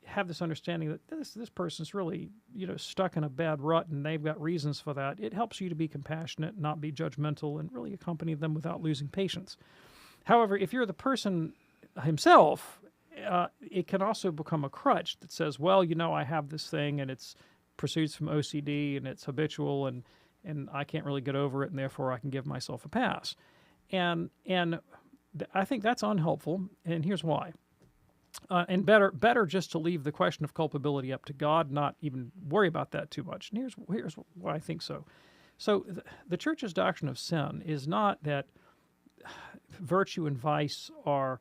have this understanding that this person's really stuck in a bad rut and they've got reasons for that, it helps you to be compassionate, not be judgmental, and really accompany them without losing patience. However, if you're the person himself, it can also become a crutch that says, well, I have this thing and it's proceeds from OCD and it's habitual and I can't really get over it, and therefore I can give myself a pass. And I think that's unhelpful, and here's why. And better just to leave the question of culpability up to God, not even worry about that too much. And here's why I think so. So the Church's doctrine of sin is not that virtue and vice are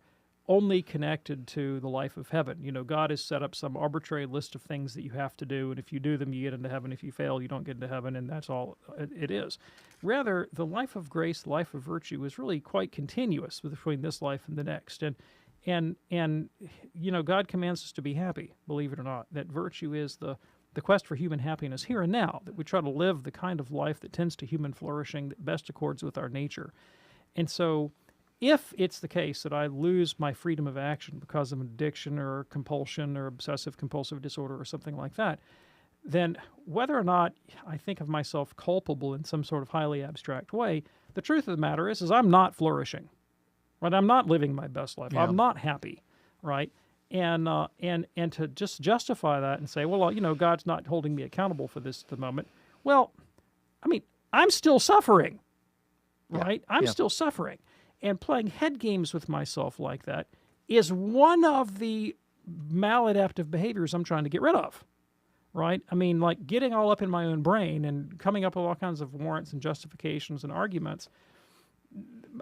only connected to the life of heaven. God has set up some arbitrary list of things that you have to do, and if you do them, you get into heaven. If you fail, you don't get into heaven, and that's all it is. Rather, the life of grace, the life of virtue, is really quite continuous between this life and the next. And God commands us to be happy, believe it or not, that virtue is the quest for human happiness here and now, that we try to live the kind of life that tends to human flourishing, that best accords with our nature. And so if it's the case that I lose my freedom of action because of an addiction or compulsion or obsessive-compulsive disorder or something like that, then whether or not I think of myself culpable in some sort of highly abstract way, the truth of the matter is I'm not flourishing, right? I'm not living my best life. Yeah. I'm not happy, right? And to just justify that and say, well, God's not holding me accountable for this at the moment. Well, I mean, I'm still suffering, right? I'm still suffering. And playing head games with myself like that is one of the maladaptive behaviors I'm trying to get rid of, right? I mean, like getting all up in my own brain and coming up with all kinds of warrants and justifications and arguments.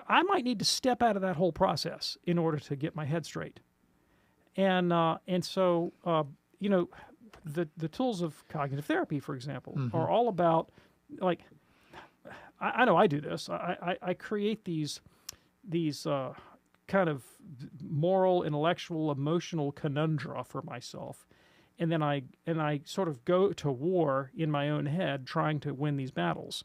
I might need to step out of that whole process in order to get my head straight. And so the tools of cognitive therapy, for example, are all about, like, I know I do this. I create these kind of moral, intellectual, emotional conundra for myself, and then I sort of go to war in my own head trying to win these battles.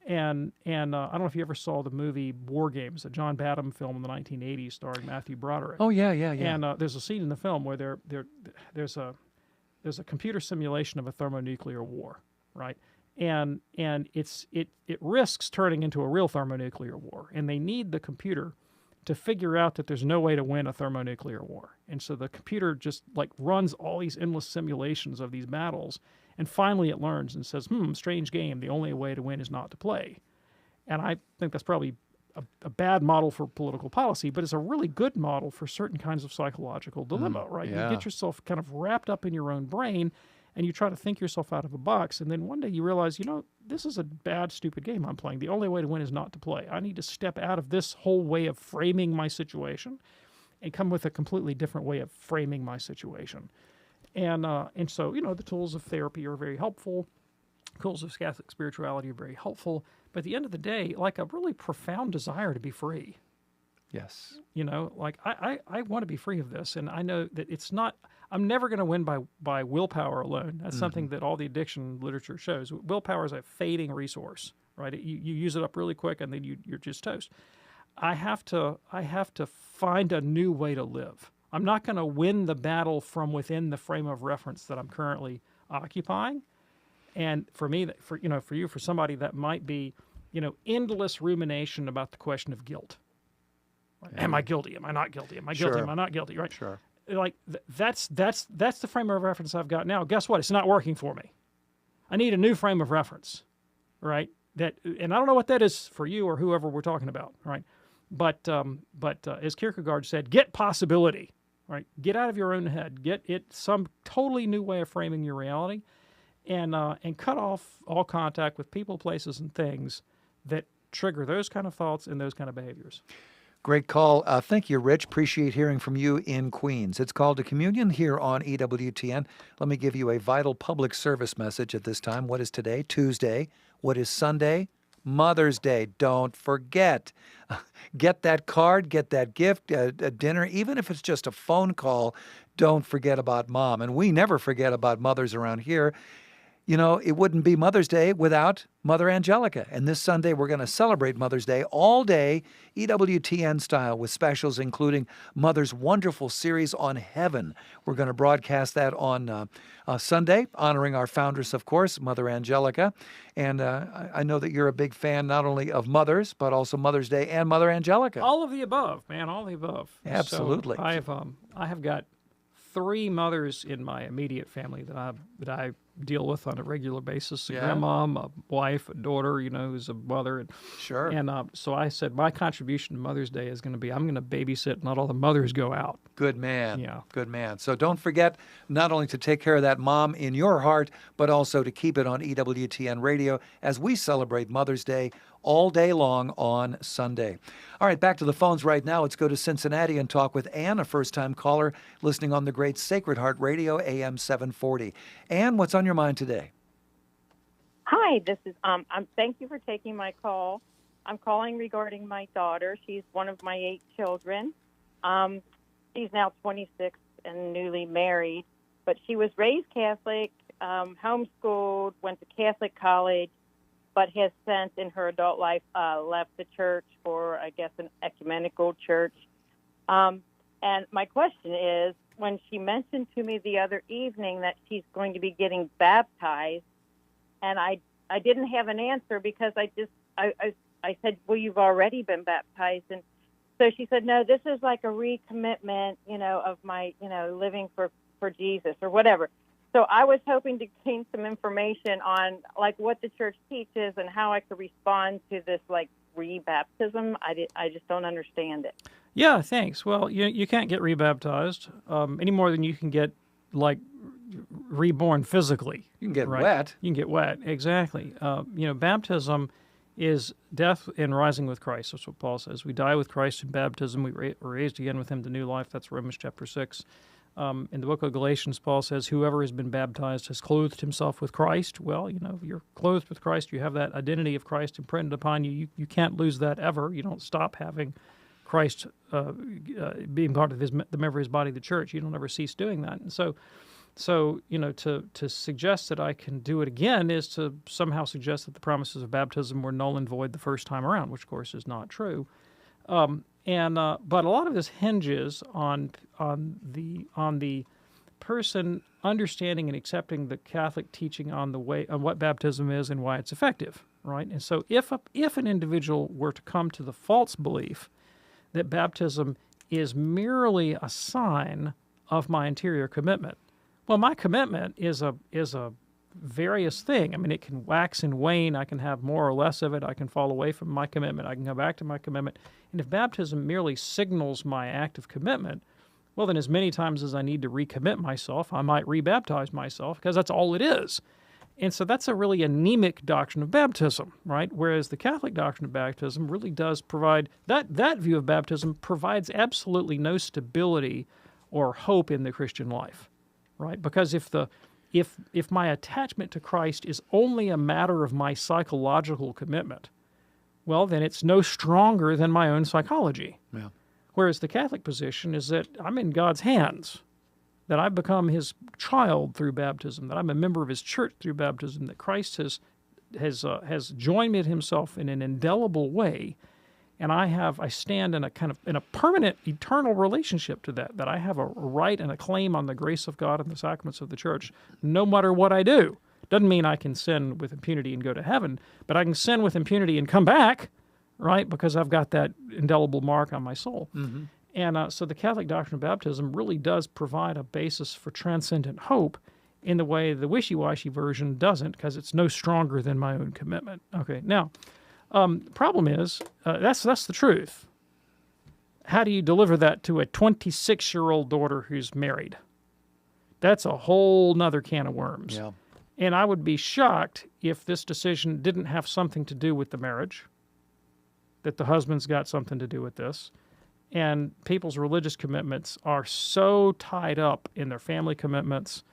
And I don't know if you ever saw the movie War Games, a John Badham film in the 1980s starring Matthew Broderick. Oh yeah. And there's a scene in the film where there's a computer simulation of a thermonuclear war, right? And it risks turning into a real thermonuclear war, and they need the computer to figure out that there's no way to win a thermonuclear war. And so the computer just like runs all these endless simulations of these battles, and finally it learns and says, strange game, the only way to win is not to play. And I think that's probably a bad model for political policy, but it's a really good model for certain kinds of psychological dilemma, right? yeah. You get yourself kind of wrapped up in your own brain, and you try to think yourself out of a box, and then one day you realize, this is a bad, stupid game I'm playing. The only way to win is not to play. I need to step out of this whole way of framing my situation and come with a completely different way of framing my situation. And so, the tools of therapy are very helpful. Tools of Catholic spirituality are very helpful. But at the end of the day, like a really profound desire to be free. Yes. Like I want to be free of this, and I know that it's not. I'm never going to win by willpower alone. That's something that all the addiction literature shows. Willpower is a fading resource, right? You use it up really quick, and then you're just toast. I have to find a new way to live. I'm not going to win the battle from within the frame of reference that I'm currently occupying. And for me, for you, for somebody, that might be, endless rumination about the question of guilt. Am I guilty? Am I not guilty? Am I guilty? Sure. Am I not guilty? Right? Sure. Like that's the frame of reference I've got now. Guess what? It's not working for me. I need a new frame of reference, right? And I don't know what that is for you or whoever we're talking about, right? But as Kierkegaard said, get possibility, right? Get out of your own head. Get it some totally new way of framing your reality, and cut off all contact with people, places, and things that trigger those kind of thoughts and those kind of behaviors. Great call. Thank you, Rich. Appreciate hearing from you in Queens. It's Called to Communion here on EWTN. Let me give you a vital public service message at this time. What is today? Tuesday. What is Sunday? Mother's Day. Don't forget. Get that card, get that gift, a dinner, even if it's just a phone call. Don't forget about Mom. And we never forget about mothers around here. It wouldn't be Mother's Day without Mother Angelica. And this Sunday, we're going to celebrate Mother's Day all day, EWTN style, with specials including Mother's wonderful series on heaven. We're going to broadcast that on Sunday, honoring our foundress, of course, Mother Angelica. And I know that you're a big fan not only of mothers, but also Mother's Day and Mother Angelica. All of the above, man, all of the above. Absolutely. So I have got 3 mothers in my immediate family that I deal with on a regular basis. A Yeah. grandmom, a wife, a daughter, who's a mother. And, Sure. And so I said, my contribution to Mother's Day is going to be, I'm going to babysit and let all the mothers go out. Good man. Yeah. Good man. So don't forget not only to take care of that mom in your heart, but also to keep it on EWTN radio as we celebrate Mother's Day all day long on Sunday. All right, back to the phones right now. Let's go to Cincinnati and talk with Ann, a first-time caller listening on the great Sacred Heart Radio, AM 740. Ann, what's on your mind today? Hi, this is thank you for taking my call. I'm calling regarding my daughter. She's one of my 8 children. She's now 26 and newly married, but she was raised Catholic, homeschooled, went to Catholic college, but has since in her adult life left the church for, I guess, an ecumenical church. And my question is, when she mentioned to me the other evening that she's going to be getting baptized, and I didn't have an answer because I said, well, you've already been baptized. And so she said, no, this is like a recommitment, of my, living for Jesus or whatever. So I was hoping to gain some information on like what the church teaches and how I could respond to this like rebaptism. I just don't understand it. Yeah, thanks. Well, you can't get rebaptized any more than you can get like reborn physically. You can get right? wet. You can get wet, exactly. Baptism is death and rising with Christ. That's what Paul says. We die with Christ in baptism. We are raised again with him to new life. That's Romans chapter 6. In the book of Galatians, Paul says, whoever has been baptized has clothed himself with Christ. Well, you're clothed with Christ. You have that identity of Christ imprinted upon you. You can't lose that ever. You don't stop having Christ being part of the member of his body, the church. You don't ever cease doing that. And so to suggest that I can do it again is to somehow suggest that the promises of baptism were null and void the first time around, which of course is not true. But a lot of this hinges on the person understanding and accepting the Catholic teaching on what baptism is and why it's effective, right? And so if an individual were to come to the false belief that baptism is merely a sign of my interior commitment, well, my commitment is a various thing. I mean, it can wax and wane. I can have more or less of it. I can fall away from my commitment. I can go back to my commitment. And if baptism merely signals my act of commitment, well, then as many times as I need to recommit myself, I might rebaptize myself because that's all it is. And so that's a really anemic doctrine of baptism, right? Whereas the Catholic doctrine of baptism really does provide, that view of baptism provides absolutely no stability or hope in the Christian life, right? Because if my attachment to Christ is only a matter of my psychological commitment, well, then it's no stronger than my own psychology. Yeah. Whereas the Catholic position is that I'm in God's hands, that I've become his child through baptism, that I'm a member of his church through baptism, that Christ has joined me to himself in an indelible way, and I stand in a permanent, eternal relationship to that I have a right and a claim on the grace of God and the sacraments of the church, no matter what I do. Doesn't mean I can sin with impunity and go to heaven, but I can sin with impunity and come back, right? Because I've got that indelible mark on my soul. Mm-hmm. And so the Catholic doctrine of baptism really does provide a basis for transcendent hope in the way the wishy-washy version doesn't, because it's no stronger than my own commitment. Okay, now, problem is, that's the truth. How do you deliver that to a 26-year-old daughter who's married? That's a whole nother can of worms. Yeah. And I would be shocked if this decision didn't have something to do with the marriage, that the husband's got something to do with this. And people's religious commitments are so tied up in their family commitments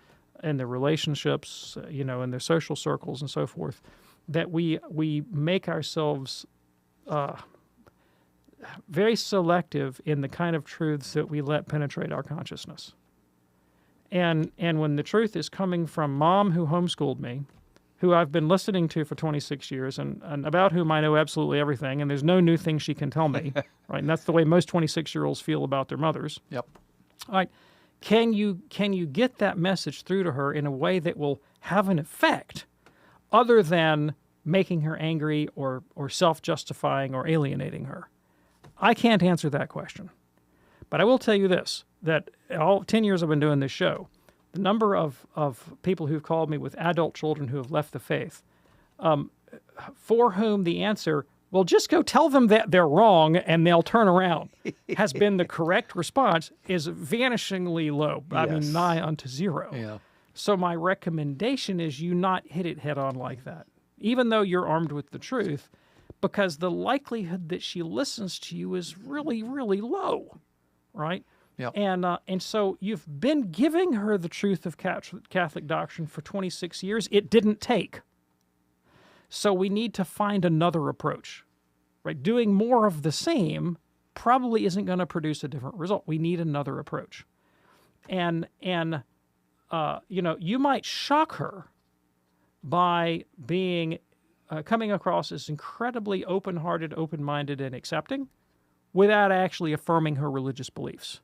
and their relationships, in their social circles and so forth, that we make ourselves very selective in the kind of truths that we let penetrate our consciousness. And when the truth is coming from Mom who homeschooled me, who I've been listening to for 26 years and about whom I know absolutely everything, and there's no new thing she can tell me, right? And that's the way most 26-year-olds feel about their mothers. Yep. All right. Can you get that message through to her in a way that will have an effect other than making her angry or self-justifying or alienating her? I can't answer that question. But I will tell you this, that all 10 years I've been doing this show, the number of people who've called me with adult children who have left the faith, for whom the answer, well, just go tell them that they're wrong and they'll turn around, has been the correct response, is vanishingly low. I mean, nigh unto zero. Yeah. So my recommendation is you not hit it head on like that, even though you're armed with the truth, because the likelihood that she listens to you is really, really low, right? Yep. And so you've been giving her the truth of Catholic doctrine for 26 years. It didn't take. So we need to find another approach, right? Doing more of the same probably isn't going to produce a different result. We need another approach. And you might shock her by being coming across as incredibly open-hearted, open-minded, and accepting without actually affirming her religious beliefs.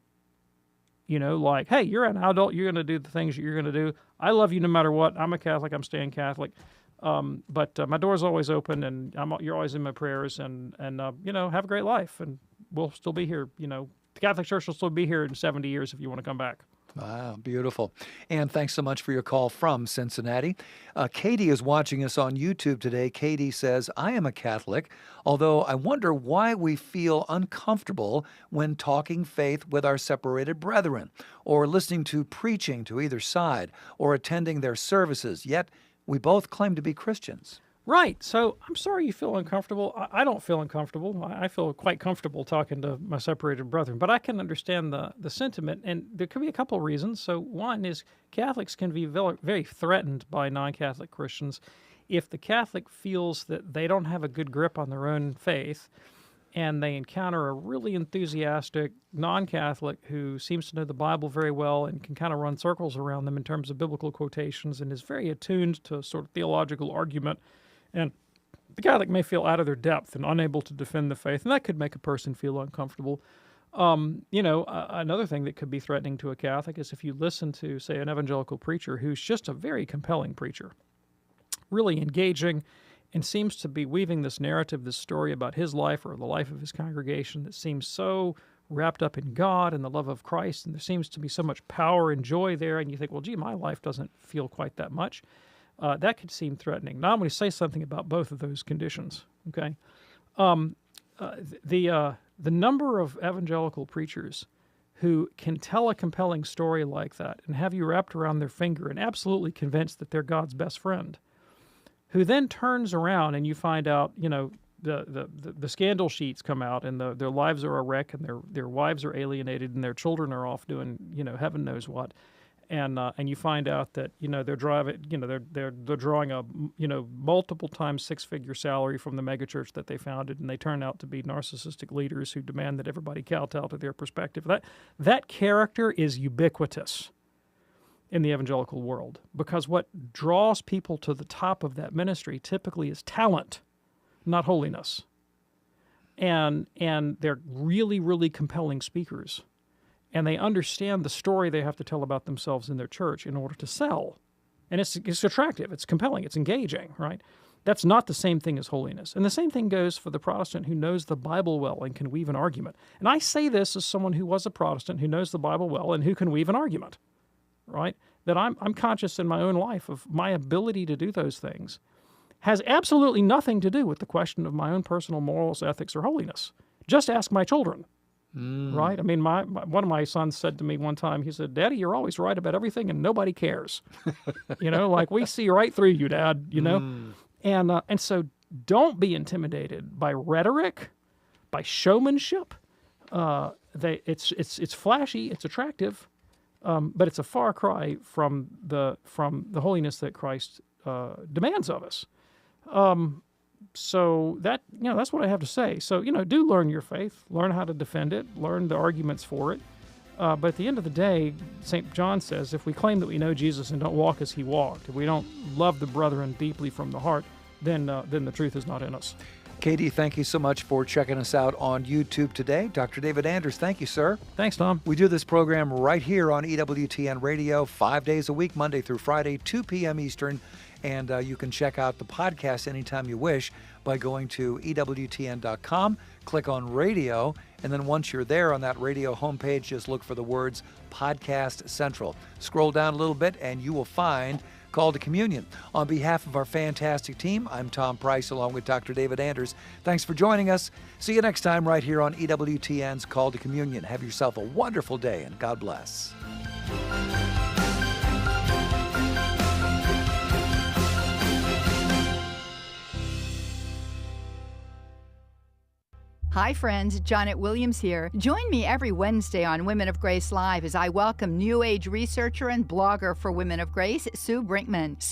Like, hey, you're an adult, you're going to do the things you're going to do. I love you no matter what. I'm a Catholic, I'm staying Catholic. But my door's always open, and you're always in my prayers, and have a great life, and we'll still be here. The Catholic Church will still be here in 70 years if you want to come back. Wow, beautiful. And thanks so much for your call from Cincinnati. Katie is watching us on YouTube today. Katie says, I am a Catholic, although I wonder why we feel uncomfortable when talking faith with our separated brethren, or listening to preaching to either side, or attending their services, yet we both claim to be Christians. Right. So I'm sorry you feel uncomfortable. I don't feel uncomfortable. I feel quite comfortable talking to my separated brethren, but I can understand the sentiment, and there could be a couple of reasons. So one is Catholics can be very, very threatened by non-Catholic Christians if the Catholic feels that they don't have a good grip on their own faith, and they encounter a really enthusiastic non-Catholic who seems to know the Bible very well and can kind of run circles around them in terms of biblical quotations and is very attuned to sort of theological argument. And the Catholic may feel out of their depth and unable to defend the faith, and that could make a person feel uncomfortable. Another thing that could be threatening to a Catholic is if you listen to, say, an evangelical preacher who's just a very compelling preacher, really engaging, and seems to be weaving this narrative, this story about his life or the life of his congregation that seems so wrapped up in God and the love of Christ, and there seems to be so much power and joy there, and you think, well, gee, my life doesn't feel quite that much. That could seem threatening. Now I'm going to say something about both of those conditions, okay? The number of evangelical preachers who can tell a compelling story like that and have you wrapped around their finger and absolutely convinced that they're God's best friend, who then turns around and you find out, the scandal sheets come out and their lives are a wreck and their wives are alienated and their children are off doing, heaven knows what. And you find out that they're driving they're drawing a multiple times six-figure salary from the megachurch that they founded, and they turn out to be narcissistic leaders who demand that everybody kowtow to their perspective. That character is ubiquitous in the evangelical world, because what draws people to the top of that ministry typically is talent, not holiness. And they're really, really compelling speakers. And they understand the story they have to tell about themselves in their church in order to sell. And it's attractive, it's compelling, it's engaging, right? That's not the same thing as holiness. And the same thing goes for the Protestant who knows the Bible well and can weave an argument. And I say this as someone who was a Protestant who knows the Bible well and who can weave an argument, right? That I'm conscious in my own life of my ability to do those things has absolutely nothing to do with the question of my own personal morals, ethics, or holiness. Just ask my children. Right? I mean, one of my sons said to me one time, he said, Daddy, you're always right about everything and nobody cares. Like we see right through you, Dad, And so don't be intimidated by rhetoric, by showmanship. It's flashy, it's attractive, but it's a far cry from the holiness that Christ demands of us. So that's what I have to say. So, do learn your faith, learn how to defend it, learn the arguments for it. But at the end of the day, St. John says, if we claim that we know Jesus and don't walk as he walked, if we don't love the brethren deeply from the heart, then the truth is not in us. Katie, thank you so much for checking us out on YouTube today. Dr. David Anders, thank you, sir. Thanks, Tom. We do this program right here on EWTN Radio 5 days a week, Monday through Friday, 2 p.m. Eastern. And you can check out the podcast anytime you wish by going to EWTN.com, click on radio, And then once you're there on that radio homepage, just look for the words Podcast Central. Scroll down a little bit and you will find Call to Communion. On behalf of our fantastic team, I'm Tom Price along with Dr. David Anders. Thanks for joining us. See you next time right here on EWTN's Call to Communion. Have yourself a wonderful day and God bless. Hi friends, Janet Williams here. Join me every Wednesday on Women of Grace Live as I welcome New Age researcher and blogger for Women of Grace, Sue Brinkman. Sue